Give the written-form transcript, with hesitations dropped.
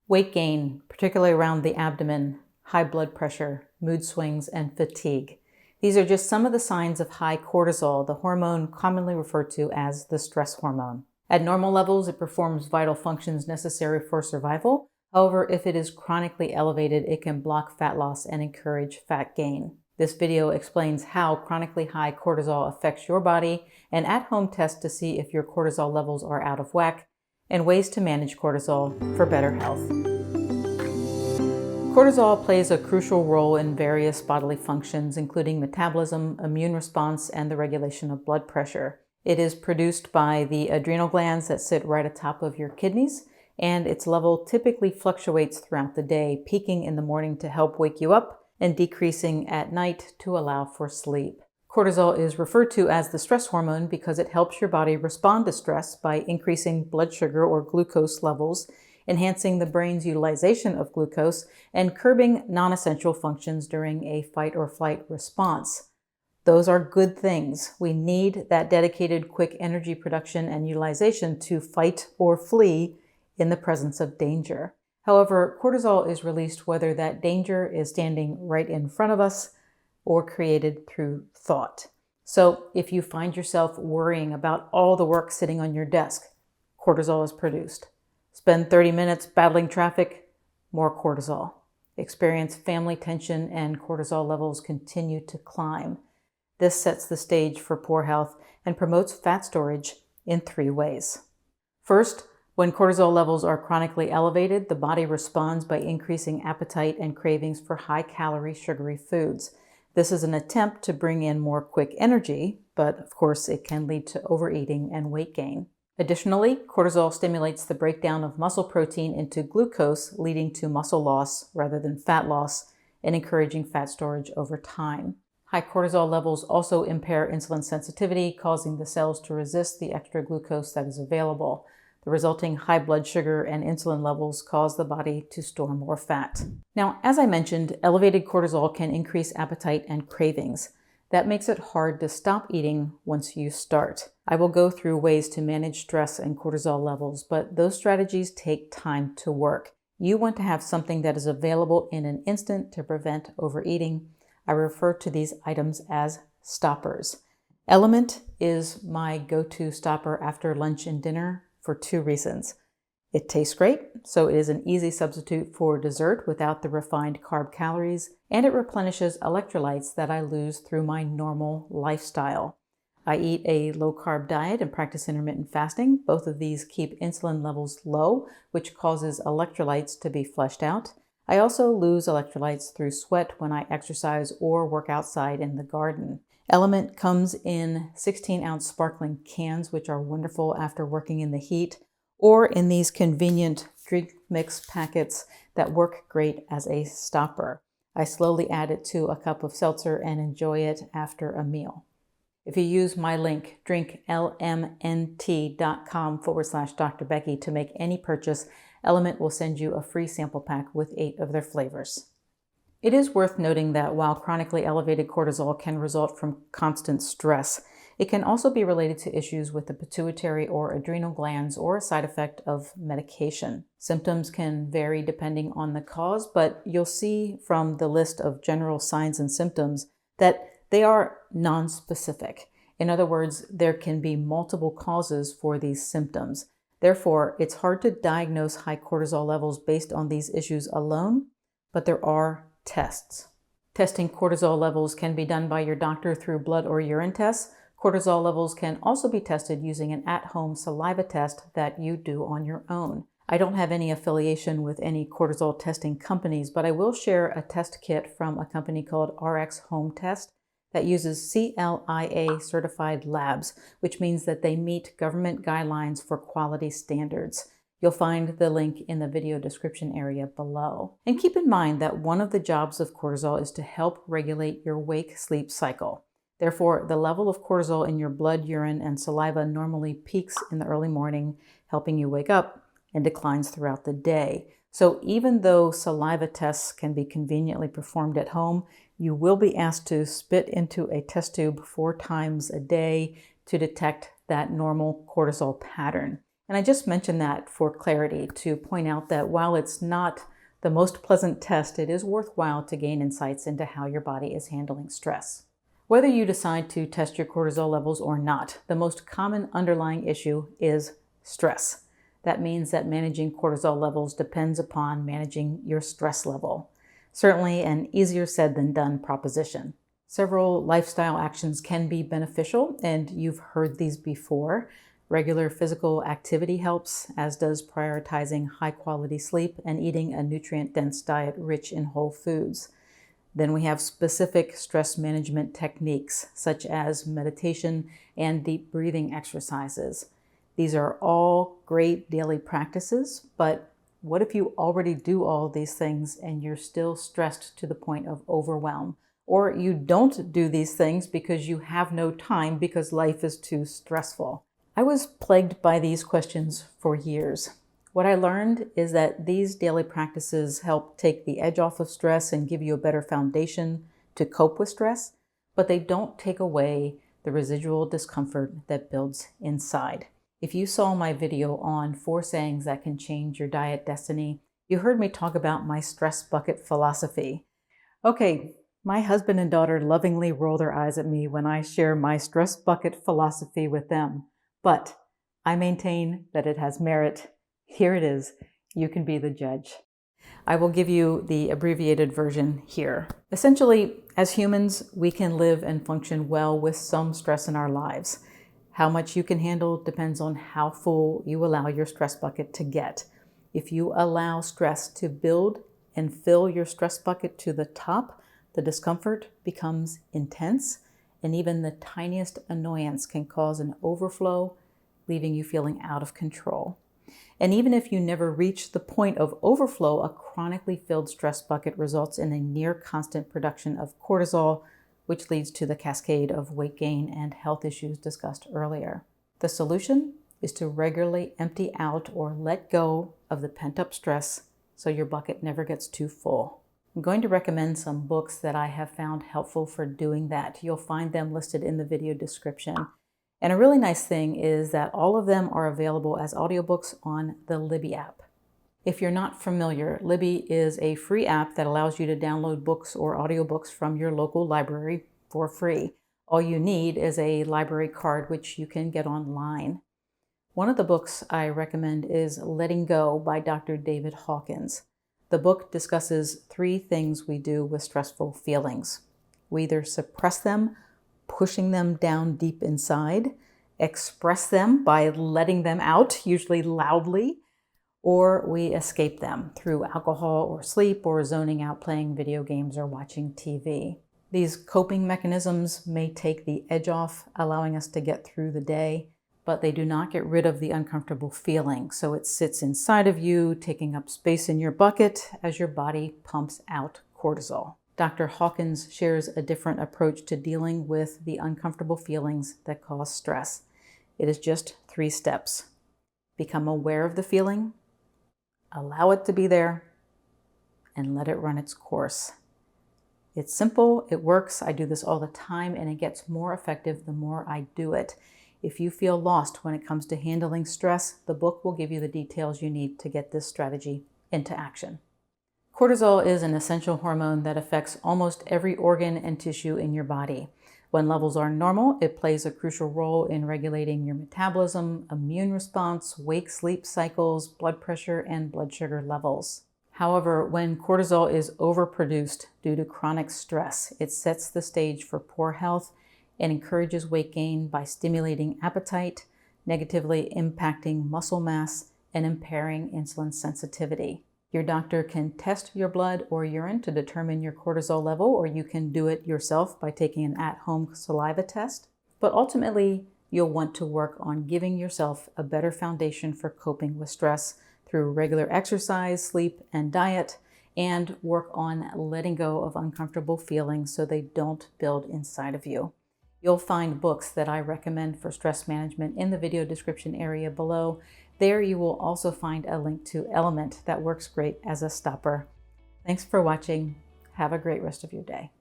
Weight gain, particularly around the abdomen, high blood pressure, mood swings, and fatigue. These are just some of the signs of high cortisol, the hormone commonly referred to as the stress hormone. At normal levels, it performs vital functions necessary for survival. However, if it is chronically elevated, it can block fat loss and encourage fat gain. This video explains how chronically high cortisol affects your body, an at-home test to see if your cortisol levels are out of whack, and ways to manage cortisol for better health. Cortisol plays a crucial role in various bodily functions, including metabolism, immune response, and the regulation of blood pressure. It is produced by the adrenal glands that sit right atop of your kidneys, and its level typically fluctuates throughout the day, peaking in the morning to help wake you up and decreasing at night to allow for sleep. Cortisol is referred to as the stress hormone because it helps your body respond to stress by increasing blood sugar or glucose levels, enhancing the brain's utilization of glucose, and curbing non-essential functions during a fight or flight response. Those are good things. We need that dedicated quick energy production and utilization to fight or flee in the presence of danger. However, cortisol is released whether that danger is standing right in front of us or created through thought. So if you find yourself worrying about all the work sitting on your desk, cortisol is produced. Spend 30 minutes battling traffic, more cortisol. Experience family tension and cortisol levels continue to climb. This sets the stage for poor health and promotes fat storage in 3 ways. First, when cortisol levels are chronically elevated, the body responds by increasing appetite and cravings for high-calorie, sugary foods. This is an attempt to bring in more quick energy, but of course it can lead to overeating and weight gain. Additionally, cortisol stimulates the breakdown of muscle protein into glucose, leading to muscle loss rather than fat loss and encouraging fat storage over time. High cortisol levels also impair insulin sensitivity, causing the cells to resist the extra glucose that is available. The resulting high blood sugar and insulin levels cause the body to store more fat. Now, as I mentioned, elevated cortisol can increase appetite and cravings. That makes it hard to stop eating once you start. I will go through ways to manage stress and cortisol levels, but those strategies take time to work. You want to have something that is available in an instant to prevent overeating. I refer to these items as stoppers. Element is my go-to stopper after lunch and dinner for 2 reasons. It tastes great, so it is an easy substitute for dessert without the refined carb calories, and it replenishes electrolytes that I lose through my normal lifestyle. I eat a low-carb diet and practice intermittent fasting. Both of these keep insulin levels low, which causes electrolytes to be flushed out. I also lose electrolytes through sweat when I exercise or work outside in the garden. Element comes in 16-ounce sparkling cans, which are wonderful after working in the heat, or in these convenient drink mix packets that work great as a stopper. I slowly add it to a cup of seltzer and enjoy it after a meal. If you use my link, drinklmnt.com/Dr. Becky to make any purchase, Element will send you a free sample pack with 8 of their flavors. It is worth noting that while chronically elevated cortisol can result from constant stress, it can also be related to issues with the pituitary or adrenal glands or a side effect of medication. Symptoms can vary depending on the cause, but you'll see from the list of general signs and symptoms that they are nonspecific. In other words, there can be multiple causes for these symptoms. Therefore, it's hard to diagnose high cortisol levels based on these issues alone, but there are tests. Testing cortisol levels can be done by your doctor through blood or urine tests. Cortisol levels can also be tested using an at-home saliva test that you do on your own. I don't have any affiliation with any cortisol testing companies, but I will share a test kit from a company called RX Home Test that uses CLIA certified labs, which means that they meet government guidelines for quality standards. You'll find the link in the video description area below. And keep in mind that one of the jobs of cortisol is to help regulate your wake-sleep cycle. Therefore, the level of cortisol in your blood, urine, and saliva normally peaks in the early morning, helping you wake up, and declines throughout the day. So even though saliva tests can be conveniently performed at home, you will be asked to spit into a test tube 4 times a day to detect that normal cortisol pattern. And I just mentioned that for clarity to point out that while it's not the most pleasant test, it is worthwhile to gain insights into how your body is handling stress. Whether you decide to test your cortisol levels or not, the most common underlying issue is stress. That means that managing cortisol levels depends upon managing your stress level. Certainly an easier said than done proposition. Several lifestyle actions can be beneficial, and you've heard these before. Regular physical activity helps, as does prioritizing high-quality sleep and eating a nutrient-dense diet rich in whole foods. Then we have specific stress management techniques, such as meditation and deep breathing exercises. These are all great daily practices, but what if you already do all these things and you're still stressed to the point of overwhelm? Or you don't do these things because you have no time because life is too stressful? I was plagued by these questions for years. What I learned is that these daily practices help take the edge off of stress and give you a better foundation to cope with stress, but they don't take away the residual discomfort that builds inside. If you saw my video on 4 sayings that can change your diet destiny, you heard me talk about my stress bucket philosophy. Okay, my husband and daughter lovingly roll their eyes at me when I share my stress bucket philosophy with them, but I maintain that it has merit. Here it is. You can be the judge. I will give you the abbreviated version here. Essentially, as humans, we can live and function well with some stress in our lives. How much you can handle depends on how full you allow your stress bucket to get. If you allow stress to build and fill your stress bucket to the top, the discomfort becomes intense, and even the tiniest annoyance can cause an overflow, leaving you feeling out of control. And even if you never reach the point of overflow, a chronically filled stress bucket results in a near constant production of cortisol, which leads to the cascade of weight gain and health issues discussed earlier. The solution is to regularly empty out or let go of the pent-up stress so your bucket never gets too full. I'm going to recommend some books that I have found helpful for doing that. You'll find them listed in the video description. And a really nice thing is that all of them are available as audiobooks on the Libby app. If you're not familiar, Libby is a free app that allows you to download books or audiobooks from your local library for free. All you need is a library card, which you can get online. One of the books I recommend is Letting Go by Dr. David Hawkins. The book discusses 3 things we do with stressful feelings. We either suppress them, pushing them down deep inside, express them by letting them out, usually loudly, or we escape them through alcohol or sleep or zoning out playing video games or watching TV. These coping mechanisms may take the edge off, allowing us to get through the day, but they do not get rid of the uncomfortable feeling. So it sits inside of you, taking up space in your bucket as your body pumps out cortisol. Dr. Hawkins shares a different approach to dealing with the uncomfortable feelings that cause stress. It is just 3 steps. Become aware of the feeling, allow it to be there, and let it run its course. It's simple, it works, I do this all the time, and it gets more effective the more I do it. If you feel lost when it comes to handling stress, the book will give you the details you need to get this strategy into action. Cortisol is an essential hormone that affects almost every organ and tissue in your body. When levels are normal, it plays a crucial role in regulating your metabolism, immune response, wake-sleep cycles, blood pressure, and blood sugar levels. However, when cortisol is overproduced due to chronic stress, it sets the stage for poor health and encourages weight gain by stimulating appetite, negatively impacting muscle mass, and impairing insulin sensitivity. Your doctor can test your blood or urine to determine your cortisol level, or you can do it yourself by taking an at-home saliva test. But ultimately, you'll want to work on giving yourself a better foundation for coping with stress through regular exercise, sleep, and diet, and work on letting go of uncomfortable feelings so they don't build inside of you. You'll find books that I recommend for stress management in the video description area below. There you will also find a link to Element that works great as a stopper. Thanks for watching. Have a great rest of your day.